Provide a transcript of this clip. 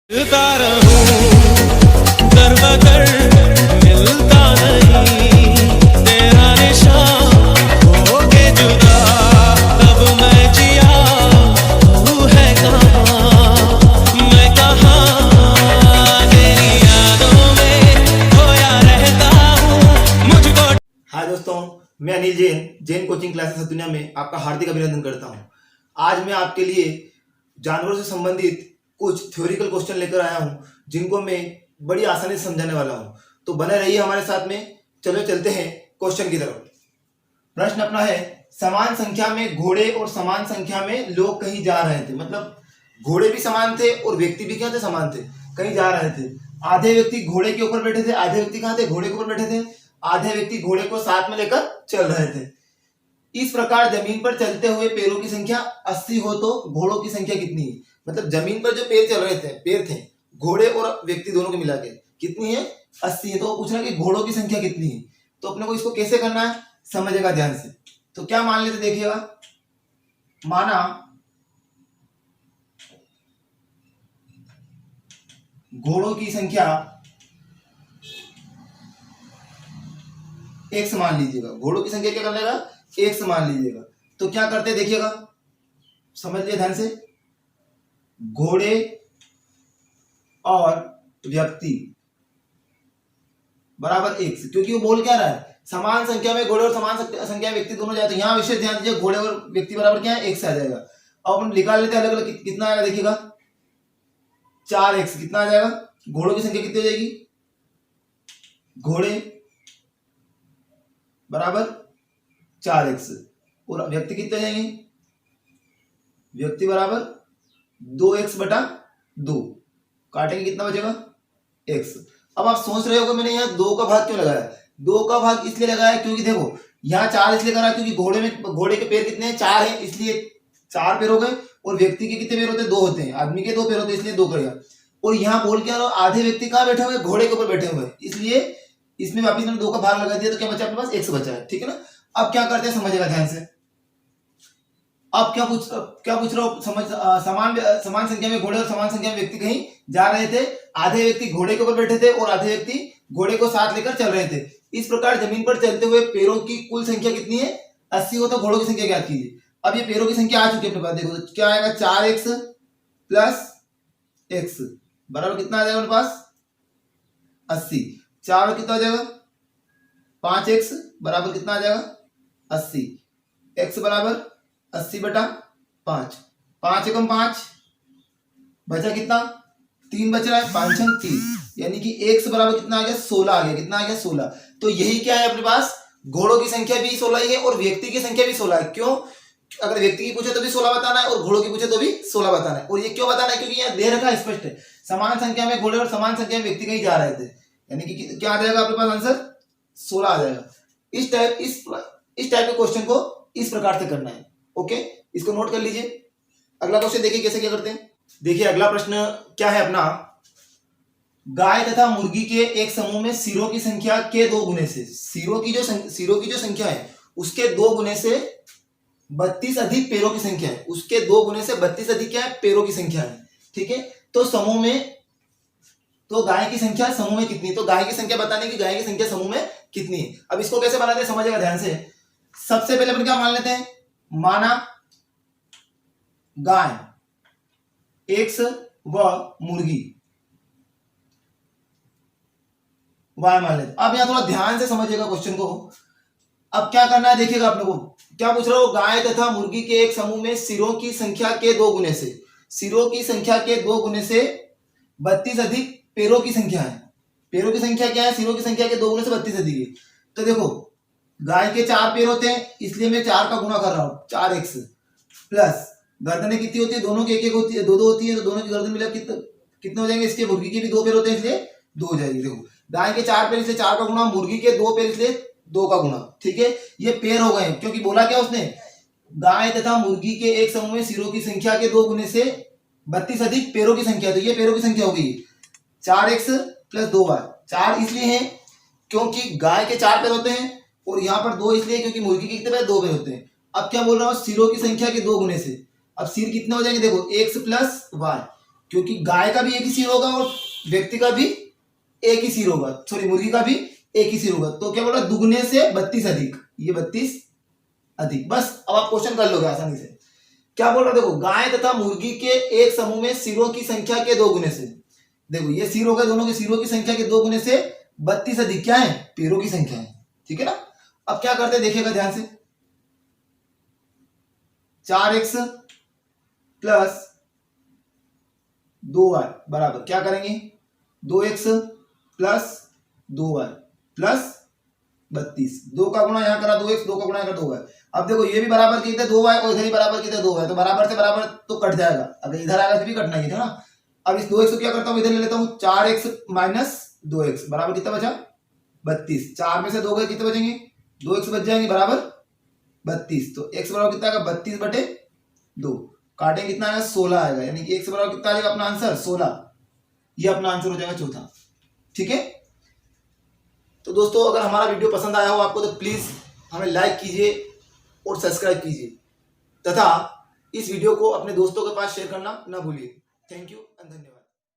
मिलता रहूं दर बदर मिलता नहीं तेरा निशान हो के जुदा तब मैं जिया तू है कहाँ मैं कहाँ तेरी यादों में खोया रहता हूँ मुझको। हाय दोस्तों, मैं अनिल जैन कोचिंग क्लासेस दुनिया में आपका हार्दिक अभिनंदन करता हूं। आज मैं आपके लिए जानवरों से संबंधित कुछ थ्योरिकल क्वेश्चन लेकर आया हूं जिनको मैं बड़ी आसानी से समझाने वाला हूं। तो बने रहिए हमारे साथ में। चलो चलते हैं क्वेश्चन की तरफ। प्रश्न अपना है, समान संख्या में घोड़े और समान संख्या में लोग कहीं जा रहे थे। मतलब घोड़े भी समान थे और व्यक्ति भी क्या थे, समान थे, कहीं जा रहे थे। आधे व्यक्ति घोड़े के ऊपर बैठे थे, आधे व्यक्ति कहाँ थे, घोड़े के ऊपर बैठे थे। आधे व्यक्ति घोड़े को साथ में लेकर चल रहे थे। इस प्रकार जमीन पर चलते हुए पैरों की संख्या 80 हो तो घोड़ों की संख्या कितनी है। मतलब जमीन पर जो पैर चल रहे थे, पैर थे घोड़े और व्यक्ति दोनों को मिला के कितनी है, 80 है। तो पूछ रहा है कि घोड़ों की संख्या कितनी है। तो अपने को इसको कैसे करना है समझेगा ध्यान से। तो क्या मान लेते देखिएगा, माना घोड़ों की संख्या एक मान लीजिएगा। घोड़ों की संख्या क्या कर लेगा, एक मान लीजिएगा। तो क्या करते देखिएगा, समझ लिए ध्यान से। घोड़े और व्यक्ति बराबर एक से, क्योंकि वो बोल क्या रहा है, समान संख्या में घोड़े और समान संख्या में व्यक्ति दोनों जाते हैं। यहां विशेष ध्यान दीजिए, घोड़े और व्यक्ति बराबर क्या है, एक से आ जाएगा। अब हम निकाल लेते हैं अलग अलग, कितना आएगा देखिएगा, 4x कितना आ जाएगा। घोड़ों की संख्या कितनी हो जाएगी, घोड़े बराबर 4x और व्यक्ति कितने हो जाएंगे, व्यक्ति बराबर 2x बटा 2। काटेंगे कितना बचेगा, x। अब आप सोच रहे हो मैंने यहाँ 2 का भाग क्यों लगाया। 2 का भाग इसलिए लगाया क्योंकि देखो यहाँ 4 इसलिए करा क्योंकि घोड़े के पैर कितने हैं, 4 है, इसलिए 4 पैर हो गए। और व्यक्ति के कितने पैर होते हैं, 2 होते हैं। आदमी के 2 पैर होते हैं, इसलिए 2 कर दिया। और यहाँ बोल क्या रहा, आधे व्यक्ति कहाँ बैठे हुए, घोड़े के ऊपर बैठे हुए, इसलिए इसमें वापिस मैंने 2 का भाग लगा दिया। तो क्या बचा अपने पास, x बचा है, ठीक है ना। अब क्या करते हैं समझेगा ध्यान से। अब क्या पूछ रहा हूं, समझ। समान संख्या में घोड़े और समान संख्या में व्यक्ति कहीं जा रहे थे। आधे व्यक्ति घोड़े के ऊपर बैठे थे और आधे व्यक्ति घोड़े को साथ लेकर चल रहे थे। इस प्रकार जमीन पर चलते हुए पैरों की कुल संख्या कितनी है, 80 हो तो घोड़ों की संख्या ज्ञात कीजिए। अब ये पैरों की संख्या आ चुकी है अपने पास, देखो तो क्या आएगा, 4x प्लस x बराबर कितना आ जाएगा अपने पास, 80। 4 कितना आ जाएगा, 5x बराबर कितना आ जाएगा, 80। x बराबर 80 बटा 5। 5 एकम 5 बचा कितना, 3 बच रहा है, 5 छंग 30, यानी कि x बराबर कितना आ गया, 16 आ गया। कितना आ गया, 16। तो यही क्या है अपने पास, घोड़ों की संख्या भी 16 ही है और व्यक्ति की संख्या भी 16 है। क्यों, अगर व्यक्ति की पूछे तो भी 16 बताना है और घोड़ों की पूछे तो भी 16 बताना है। और ये क्यों बताना है, क्योंकि यहाँ दे रखा है स्पष्ट है, समान संख्या में घोड़े और समान संख्या में व्यक्ति कहीं जा रहे थे, यानी कि क्या आ जाएगा अपने पास आंसर, 16 आ जाएगा। इस टाइप के क्वेश्चन को इस प्रकार से करना है। ओके, इसको नोट कर लीजिए। अगला क्वेश्चन देखिए कैसे क्या करते हैं। देखिए अगला प्रश्न क्या है अपना, गाय तथा मुर्गी के एक समूह में सिरों की संख्या के 2 गुने से, सिरों की जो संख्या है उसके 2 गुने से 32 अधिक पैरों की संख्या है, उसके 2 गुने से 32 अधिक क्या है, पैरों की संख्या है, ठीक है। तो समूह में, तो गाय की संख्या समूह में कितनी, तो गाय की संख्या बताने की, गाय की संख्या समूह में कितनी है। अब इसको कैसे बनाते हैं समझेगा ध्यान से। सबसे पहले अपन क्या मान लेते हैं, माना गाय x व मुर्गी y मान लेते। अब यहां थोड़ा ध्यान से समझिएगा क्वेश्चन को। अब क्या करना है देखिएगा, अपने को क्या पूछ रहा हूं, गाय तथा मुर्गी के एक समूह में सिरों की संख्या के 2 गुने से, सिरों की संख्या के 2 गुने से 32 अधिक पैरों की संख्या है। पैरों की संख्या क्या है, सिरों की संख्या के 2 गुने से 32 अधिक है। तो देखो गाय के 4 पैर होते हैं, इसलिए मैं 4 का गुना कर रहा हूं, 4x प्लस गर्दनें कितनी होती है, दोनों की एक होती है, 2 होती है, तो दोनों की गर्दन मिला कितने हो जाएंगे, इसके मुर्गी के भी 2 पैर होते हैं इसलिए 2 हो जाएगी। देखो गाय के 4 पैर इसलिए 4 का गुना, मुर्गी के 2 पैर इसलिए 2 का गुना, ठीक है। ये पैर हो गए, क्योंकि बोला क्या उसने, गाय तथा मुर्गी के एक समूह में सिरों की संख्या के 2 गुने से 32 अधिक पैरों की संख्या, तो ये पैरों की संख्या हो गई 4x प्लस 2y। 4 इसलिए है क्योंकि गाय के 4 पैर होते हैं और यहाँ पर 2 इसलिए क्योंकि मुर्गी के कितने पैर, 2 पैर होते हैं। अब क्या बोल रहा हूँ, सिरों की संख्या के 2 गुने से, अब सिर कितने हो जाएंगे, देखो x प्लस y, क्योंकि गाय का भी एक ही सिर होगा और व्यक्ति का भी एक ही सिर होगा, सॉरी मुर्गी का भी एक ही सिर होगा। तो क्या बोल रहा है, दुगने से 32 अधिक, ये 32 अधिक। बस अब आप क्वेश्चन कर लोगे आसानी से। क्या बोल रहा है, देखो गाय तथा मुर्गी के एक समूह में सिरों की संख्या के 2 गुने से, देखो ये सिर हो गए, दोनों के सिरों की संख्या के 2 गुने से 32 अधिक क्या है, पैरों की संख्या है, ठीक है ना। अब क्या करते हैं देखिएगा ध्यान से, 4x प्लस 2y बराबर क्या करेंगे, 2x प्लस 2y प्लस 32, 2 का गुणा यहाँ करा 2x, 2 का गुणा करा 2y। अब देखो ये भी बराबर की 2y और इधर ही बराबर की 2y, तो बराबर से बराबर तो कट जाएगा, अगर इधर आएगा तो भी कटना ही था ना। अब इस 2x को क्या करता हूँ, इधर ले लेता हूँ, 4x माइनस 2x बराबर कितना बचा, 32। 4 में से 2 गए, कितने बचेंगे, 2x बच जाएंगे बराबर 32। तो x बराबर कितना आएगा, 32/2, काटेंगे कितना आएगा, 16 आएगा, यानी कि x बराबर कितना आएगा अपना आंसर 16। ये अपना आंसर हो जाएगा चौथा, ठीक है। तो दोस्तों अगर हमारा वीडियो पसंद आया हो आपको तो प्लीज हमें लाइक कीजिए और सब्सक्राइब कीजिए तथा इस वीडियो को अपने दोस्तों के पास शेयर करना ना भूलिए। थैंक यू एंड धन्यवाद।